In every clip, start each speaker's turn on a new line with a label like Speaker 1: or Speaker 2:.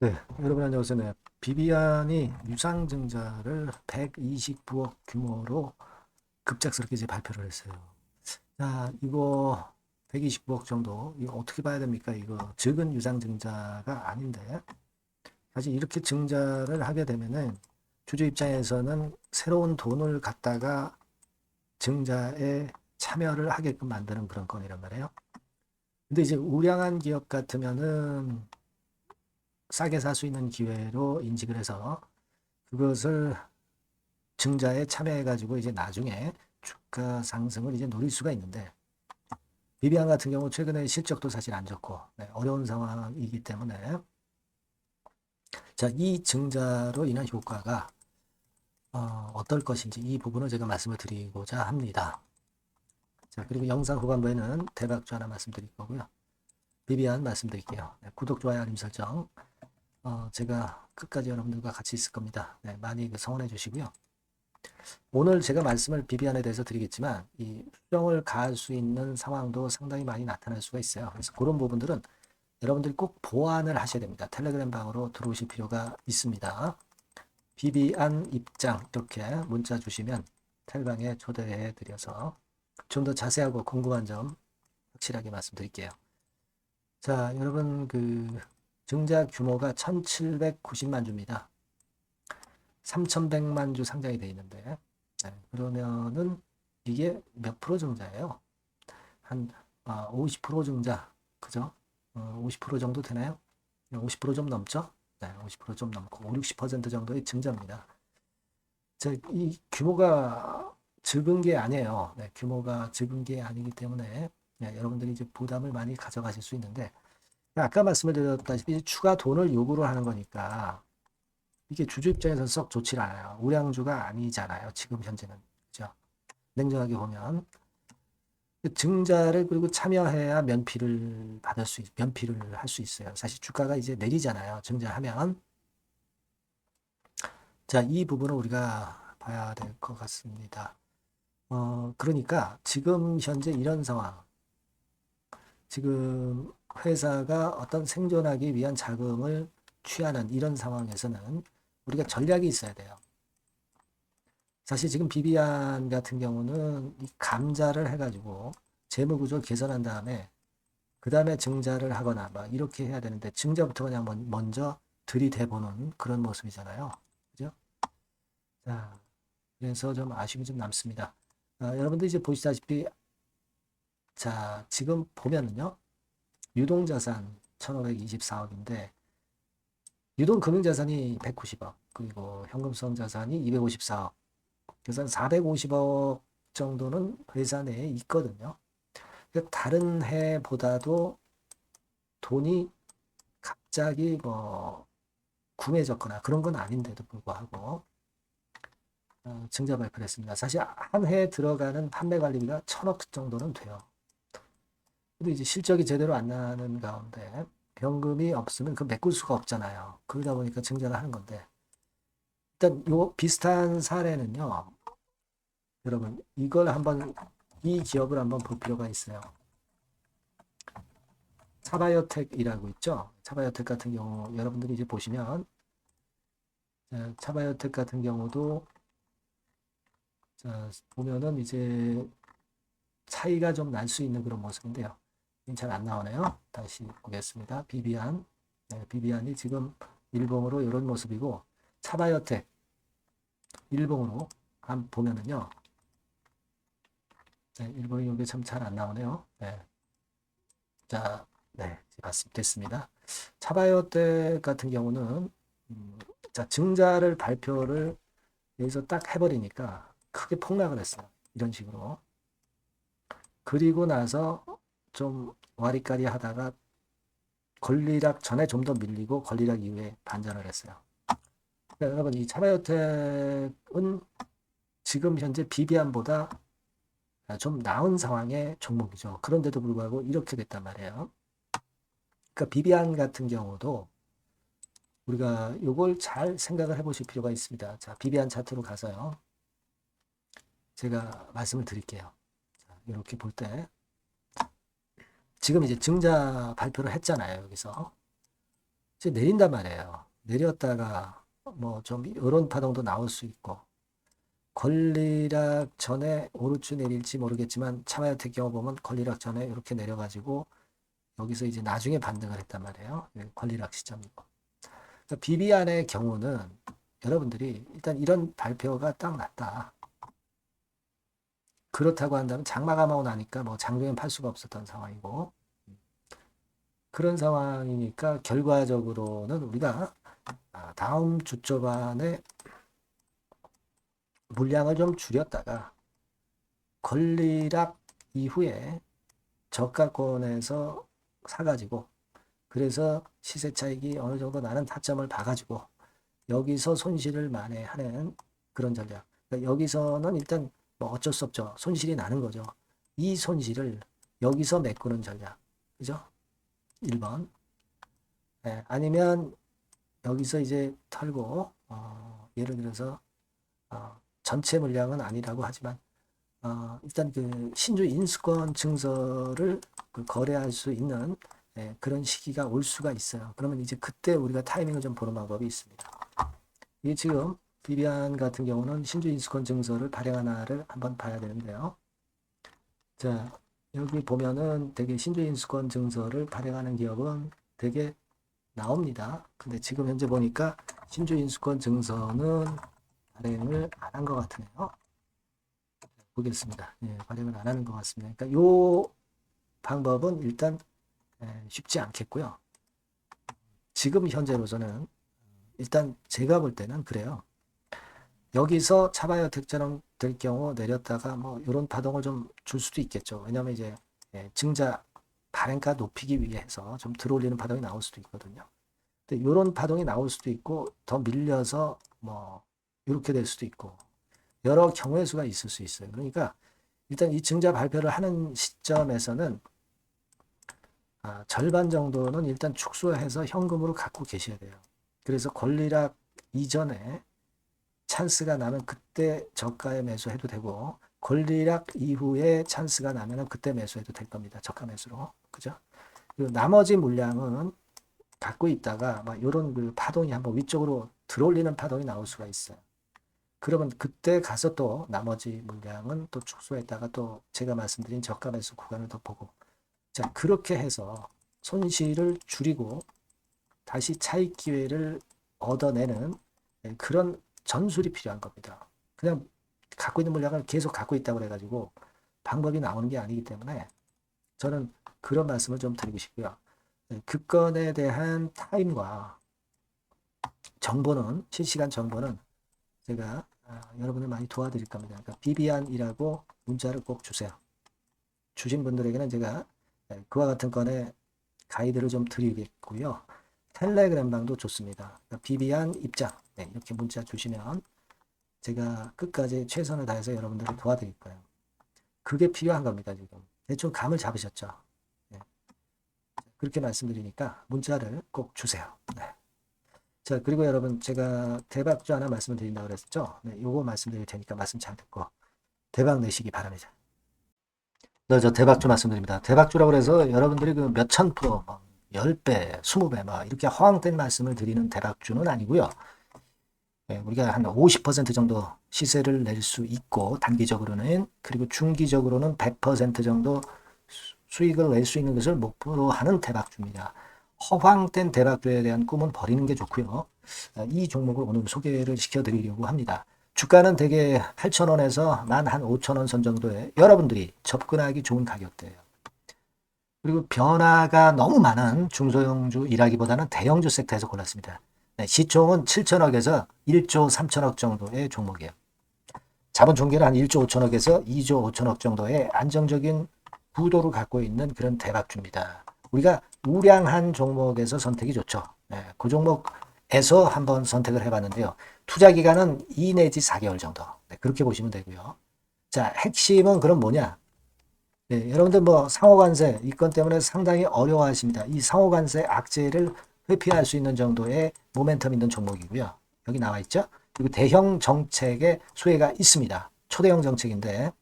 Speaker 1: 네, 여러분 안녕하세요. 네, 비비안이 유상증자를 129억 규모로 급작스럽게 이제 발표를 했어요. 자, 이거 129억 정도, 이거 어떻게 봐야 됩니까? 이거 적은 유상증자가 아닌데, 사실 이렇게 증자를 하게 되면은 주주 입장에서는 새로운 돈을 갖다가 증자에 참여를 하게끔 만드는 그런 건이란 말이에요. 근데 이제 우량한 기업 같으면은 싸게 살 수 있는 기회로 인식을 해서 그것을 증자에 참여해가지고 이제 나중에 주가 상승을 이제 노릴 수가 있는데 비비안 같은 경우 최근에 실적도 사실 안 좋고 네, 어려운 상황이기 때문에 자, 이 증자로 인한 효과가 어떨 것인지 이 부분을 제가 말씀을 드리고자 합니다. 자, 그리고 영상 후반부에는 대박주 하나 말씀드릴 거고요. 비비안 말씀드릴게요. 네, 구독, 좋아요, 알림 설정 제가 끝까지 여러분들과 같이 있을 겁니다. 네, 많이 성원해 주시고요. 오늘 제가 말씀을 비비안에 대해서 드리겠지만 이 수정을 가할 수 있는 상황도 상당히 많이 나타날 수가 있어요. 그래서 그런 부분들은 여러분들이 꼭 보완을 하셔야 됩니다. 텔레그램 방으로 들어오실 필요가 있습니다. 비비안 입장 이렇게 문자 주시면 텔방에 초대해 드려서 좀 더 자세하고 궁금한 점 확실하게 말씀드릴게요. 자, 여러분 증자 규모가 1790만 주입니다. 3100만 주 상장이 되어 있는데 네, 그러면은 이게 몇 프로 증자예요? 한 50% 증자, 그죠? 50% 정도 되나요? 50%좀 넘죠? 네, 50%좀 넘고 5, 60% 정도의 증자입니다. 이 규모가 적은 게 아니에요. 네, 규모가 적은 게 아니기 때문에 네, 여러분들이 이제 부담을 많이 가져가실 수 있는데 아까 말씀을 드렸다시피 추가 돈을 요구를 하는 거니까 이게 주주 입장에서 썩 좋지 않아요. 우량주가 아니잖아요. 지금 현재는. 그죠? 냉정하게 보면. 증자를 그리고 참여해야 면피를 할 수 있어요. 사실 주가가 이제 내리잖아요. 증자하면. 자, 이 부분을 우리가 봐야 될 것 같습니다. 그러니까 지금 현재 이런 상황, 지금 회사가 어떤 생존하기 위한 자금을 취하는 이런 상황에서는 우리가 전략이 있어야 돼요. 사실 지금 비비안 같은 경우는 이 감자를 해가지고 재무구조를 개선한 다음에 그 다음에 증자를 하거나 막 이렇게 해야 되는데 증자부터 그냥 먼저 들이대보는 그런 모습이잖아요. 그죠? 자, 그래서 좀 아쉬움이 좀 남습니다. 여러분들 이제 보시다시피 자, 지금 보면은요. 유동자산 1524억인데 유동금융자산이 190억 그리고 현금성 자산이 254억 그래서 450억 정도는 회사 내에 있거든요. 그러니까 다른 해보다도 돈이 갑자기 뭐 궁해졌거나 그런 건 아닌데도 불구하고 증자 발표를 했습니다. 사실 한 해에 들어가는 판매 관리비가 1000억 정도는 돼요. 근데 이제 실적이 제대로 안 나는 가운데 현금이 없으면 그 메꿀 수가 없잖아요. 그러다 보니까 증자를 하는 건데 일단 요 비슷한 사례는요. 여러분 이걸 한번 이 기업을 한번 볼 필요가 있어요. 차바이오텍이라고 있죠. 차바이오텍 같은 경우 여러분들이 이제 보시면 차바이오텍 같은 경우도 자, 보면은 이제 차이가 좀 날 수 있는 그런 모습인데요. 잘 안 나오네요. 다시 보겠습니다. 비비안. 네, 비비안이 지금 일봉으로 이런 모습이고 차바이오텍 일봉으로 한번 보면은요. 네, 일본이 이게 참 잘 안 나오네요. 네. 자, 네, 됐습니다. 차바이오텍 같은 경우는 자, 증자를 발표를 여기서 딱 해버리니까 크게 폭락을 했어요. 이런 식으로. 그리고 나서 좀 와리까리 하다가 권리락 전에 좀 더 밀리고 권리락 이후에 반전을 했어요. 그러니까 여러분 이 차바이오텍은 지금 현재 비비안보다 좀 나은 상황의 종목이죠. 그런데도 불구하고 이렇게 됐단 말이에요. 그러니까 비비안 같은 경우도 우리가 이걸 잘 생각을 해보실 필요가 있습니다. 자, 비비안 차트로 가서요. 제가 말씀을 드릴게요. 자, 이렇게 볼 때 지금 이제 증자 발표를 했잖아요. 여기서 이제 내린단 말이에요. 내렸다가 뭐 좀 이런 파동도 나올 수 있고 권리락 전에 오를지 내릴지 모르겠지만 차바이오텍 경우 보면 권리락 전에 이렇게 내려가지고 여기서 이제 나중에 반등을 했단 말이에요. 권리락 시점이고. 그러니까 비비안의 경우는 여러분들이 일단 이런 발표가 딱 났다. 그렇다고 한다면 장마가 나고 나니까 뭐 장중엔 팔 수가 없었던 상황이고 그런 상황이니까 결과적으로는 우리가 다음 주 초반에 물량을 좀 줄였다가 권리락 이후에 저가권에서 사가지고 그래서 시세 차익이 어느 정도 나는 타점을 봐가지고 여기서 손실을 만회하는 그런 전략. 그러니까 여기서는 일단 뭐 어쩔 수 없죠. 손실이 나는 거죠. 이 손실을 여기서 메꾸는 전략. 그죠? 1번. 네, 아니면 여기서 이제 털고 예를 들어서 전체 물량은 아니라고 하지만 일단 그 신주 인수권 증서를 그 거래할 수 있는 그런 시기가 올 수가 있어요. 그러면 이제 그때 우리가 타이밍을 좀 보는 방법이 있습니다. 이게 지금 비비안 같은 경우는 신주 인수권 증서를 발행하나를 한번 봐야 되는데요. 자, 여기 보면은 되게 신주 인수권 증서를 발행하는 기업은 되게 나옵니다. 근데 지금 현재 보니까 신주 인수권 증서는 발행을 안 한 것 같으네요. 보겠습니다. 예, 발행을 안 하는 것 같습니다. 그러니까 요 방법은 일단 쉽지 않겠고요. 지금 현재로서는 일단 제가 볼 때는 그래요. 여기서 차바이오텍처럼 될 경우 내렸다가 뭐 이런 파동을 좀 줄 수도 있겠죠. 왜냐하면 이제 증자 발행가 높이기 위해서 좀 들어올리는 파동이 나올 수도 있거든요. 근데 이런 파동이 나올 수도 있고 더 밀려서 뭐 이렇게 될 수도 있고 여러 경우의 수가 있을 수 있어요. 그러니까 일단 이 증자 발표를 하는 시점에서는 절반 정도는 일단 축소해서 현금으로 갖고 계셔야 돼요. 그래서 권리락 이전에 찬스가 나면 그때 저가에 매수해도 되고 권리락 이후에 찬스가 나면 그때 매수해도 될 겁니다. 저가 매수로. 그죠? 그리고 나머지 물량은 갖고 있다가 막 이런 그 파동이 한번 위쪽으로 들어올리는 파동이 나올 수가 있어요. 그러면 그때 가서 또 나머지 물량은 또 축소했다가 또 제가 말씀드린 저가 매수 구간을 더 보고 자 그렇게 해서 손실을 줄이고 다시 차익 기회를 얻어내는 그런 전술이 필요한 겁니다. 그냥 갖고 있는 물량을 계속 갖고 있다고 해가지고 방법이 나오는 게 아니기 때문에 저는 그런 말씀을 좀 드리고 싶고요. 그 건에 대한 타임과 정보는 실시간 정보는 제가 여러분을 많이 도와드릴 겁니다. 그러니까 비비안이라고 문자를 꼭 주세요. 주신 분들에게는 제가 그와 같은 건에 가이드를 좀 드리겠고요. 텔레그램 방도 좋습니다. 그러니까 비비안 입장 이렇게 문자 주시면 제가 끝까지 최선을 다해서 여러분들을 도와드릴 거예요. 그게 필요한 겁니다. 지금 대충 감을 잡으셨죠? 네. 그렇게 말씀드리니까 문자를 꼭 주세요. 네. 자 그리고 여러분 제가 대박주 하나 말씀을 드린다고 그랬죠? 네, 요거 말씀드릴 테니까 말씀 잘 듣고 대박 내시기 바랍니다. 네, 저 대박주 말씀드립니다. 대박주라고 해서 여러분들이 그 몇천 프로, 뭐 10배, 20배 막 이렇게 허황된 말씀을 드리는 대박주는 아니고요. 네, 우리가 한 50% 정도 시세를 낼 수 있고 단기적으로는 그리고 중기적으로는 100% 정도 수익을 낼 수 있는 것을 목표로 하는 대박주입니다. 허황된 대박주에 대한 꿈은 버리는 게 좋고요. 이 종목을 오늘 소개를 시켜드리려고 합니다. 주가는 대개 8,000원에서 만 한 5,000원 선 정도에 여러분들이 접근하기 좋은 가격대예요. 그리고 변화가 너무 많은 중소형주 일하기보다는 대형주 섹터에서 골랐습니다. 네, 시총은 7천억에서 1조 3천억 정도의 종목이에요. 자본 총계는 한 1조 5천억에서 2조 5천억 정도의 안정적인 구도를 갖고 있는 그런 대박주입니다. 우리가 우량한 종목에서 선택이 좋죠. 네, 그 종목에서 한번 선택을 해봤는데요. 투자 기간은 2 내지 4개월 정도. 네, 그렇게 보시면 되고요. 자, 핵심은 그럼 뭐냐? 네, 여러분들 뭐 상호관세 이 건 때문에 상당히 어려워하십니다. 이 상호관세 악재를 회피할 수 있는 정도의 모멘텀 있는 종목이고요. 여기 나와 있죠? 그리고 대형 정책의 수혜가 있습니다. 초대형 정책인데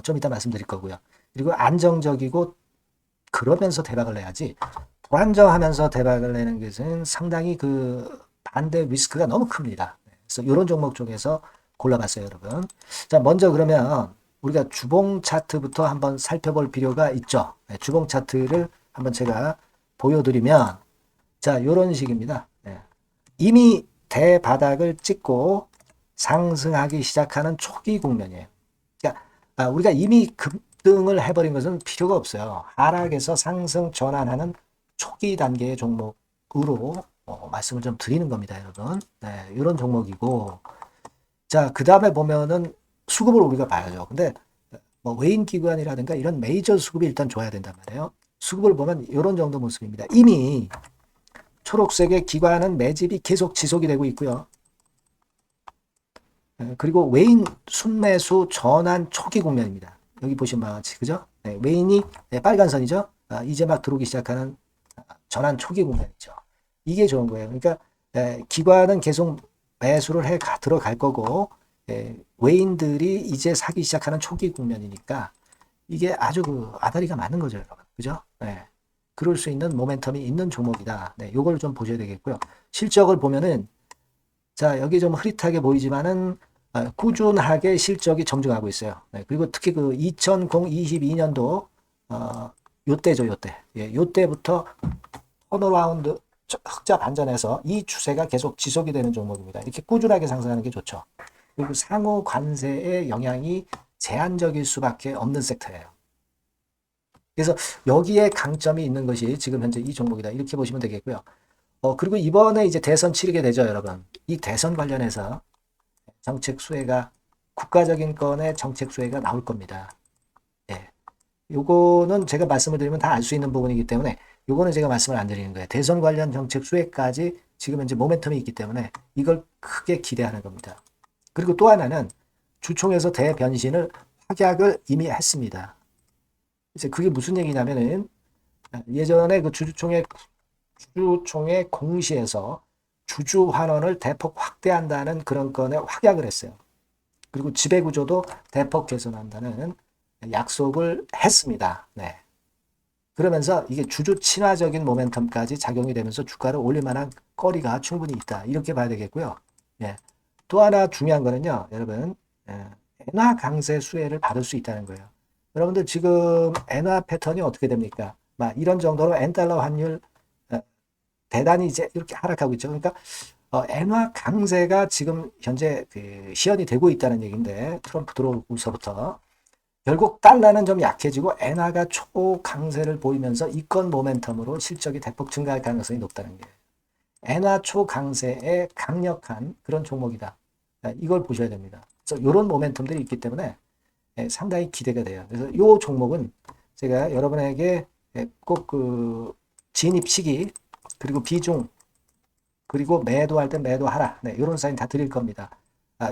Speaker 1: 좀 이따 말씀드릴 거고요. 그리고 안정적이고 그러면서 대박을 내야지 불안정하면서 대박을 내는 것은 상당히 그 반대 리스크가 너무 큽니다. 그래서 이런 종목 쪽에서 골라봤어요, 여러분. 자, 먼저 그러면 우리가 주봉 차트부터 한번 살펴볼 필요가 있죠. 네, 주봉 차트를 한번 제가 보여드리면, 자, 이런 식입니다. 네. 이미 대바닥을 찍고 상승하기 시작하는 초기 국면이에요. 그러니까 우리가 이미 급등을 해버린 것은 필요가 없어요. 하락에서 상승 전환하는 초기 단계의 종목으로 말씀을 좀 드리는 겁니다, 여러분. 네, 이런 종목이고, 자, 그 다음에 보면은 수급을 우리가 봐야죠. 근데 뭐 외인 기관이라든가 이런 메이저 수급이 일단 좋아야 된단 말이에요. 수급을 보면 이런 정도 모습입니다. 이미 초록색의 기관은 매집이 계속 지속이 되고 있고요. 그리고 외인 순매수 전환 초기 국면입니다. 여기 보시면 바와 같이, 그죠? 네, 외인이 빨간 선이죠. 이제 막 들어오기 시작하는 전환 초기 국면이죠. 이게 좋은 거예요. 그러니까 기관은 계속 매수를 해 들어갈 거고, 외인들이 이제 사기 시작하는 초기 국면이니까 이게 아주 그 아다리가 맞는 거죠, 여러분. 그죠? 네. 그럴 수 있는 모멘텀이 있는 종목이다. 네, 요걸 좀 보셔야 되겠고요. 실적을 보면은, 자, 여기 좀 흐릿하게 보이지만은 꾸준하게 실적이 정정하고 있어요. 네, 그리고 특히 그 2022년도 요때죠, 요때. 예, 요때부터 턴어라운드 흑자 반전해서 이 추세가 계속 지속이 되는 종목입니다. 이렇게 꾸준하게 상승하는 게 좋죠. 그리고 상호 관세의 영향이 제한적일 수밖에 없는 섹터예요. 그래서 여기에 강점이 있는 것이 지금 현재 이 종목이다. 이렇게 보시면 되겠고요. 그리고 이번에 이제 대선 치르게 되죠, 여러분. 이 대선 관련해서 정책 수혜가, 국가적인 건의 정책 수혜가 나올 겁니다. 예. 요거는 제가 말씀을 드리면 다 알 수 있는 부분이기 때문에 요거는 제가 말씀을 안 드리는 거예요. 대선 관련 정책 수혜까지 지금 현재 모멘텀이 있기 때문에 이걸 크게 기대하는 겁니다. 그리고 또 하나는 주총에서 대변신을 확약을 이미 했습니다. 이제 그게 무슨 얘기냐면은 예전에 그 주주총회 공시에서 주주 환원을 대폭 확대한다는 그런 건에 확약을 했어요. 그리고 지배구조도 대폭 개선한다는 약속을 했습니다. 네. 그러면서 이게 주주 친화적인 모멘텀까지 작용이 되면서 주가를 올릴 만한 거리가 충분히 있다. 이렇게 봐야 되겠고요. 예. 또 하나 중요한 거는요, 여러분, 엔화 강세 수혜를 받을 수 있다는 거예요. 여러분들 지금 엔화 패턴이 어떻게 됩니까? 막 이런 정도로 엔달러 환율 대단히 이제 이렇게 하락하고 있죠. 그러니까 엔화 강세가 지금 현재 그 시연이 되고 있다는 얘기인데, 트럼프 들어오고서부터 결국 달러는 좀 약해지고 엔화가 초강세를 보이면서 이권 모멘텀으로 실적이 대폭 증가할 가능성이 높다는 게 엔화 초강세의 강력한 그런 종목이다. 이걸 보셔야 됩니다. 그래서 이런 모멘텀들이 있기 때문에 상당히 기대가 돼요. 그래서 이 종목은 제가 여러분에게 꼭 그 진입 시기 그리고 비중 그리고 매도할 때 매도하라. 네, 이런 사인 다 드릴 겁니다.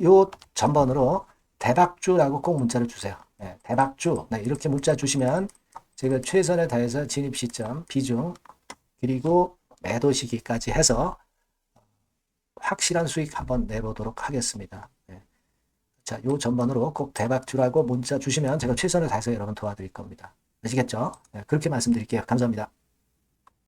Speaker 1: 요 전번으로 대박주라고 꼭 문자를 주세요. 네, 대박주. 네, 이렇게 문자 주시면 제가 최선을 다해서 진입 시점, 비중, 그리고 매도 시기까지 해서 확실한 수익 한번 내보도록 하겠습니다. 네. 자, 요 전번으로 꼭 대박주라고 문자 주시면 제가 최선을 다해서 여러분 도와드릴 겁니다. 아시겠죠? 네, 그렇게 말씀드릴게요. 감사합니다.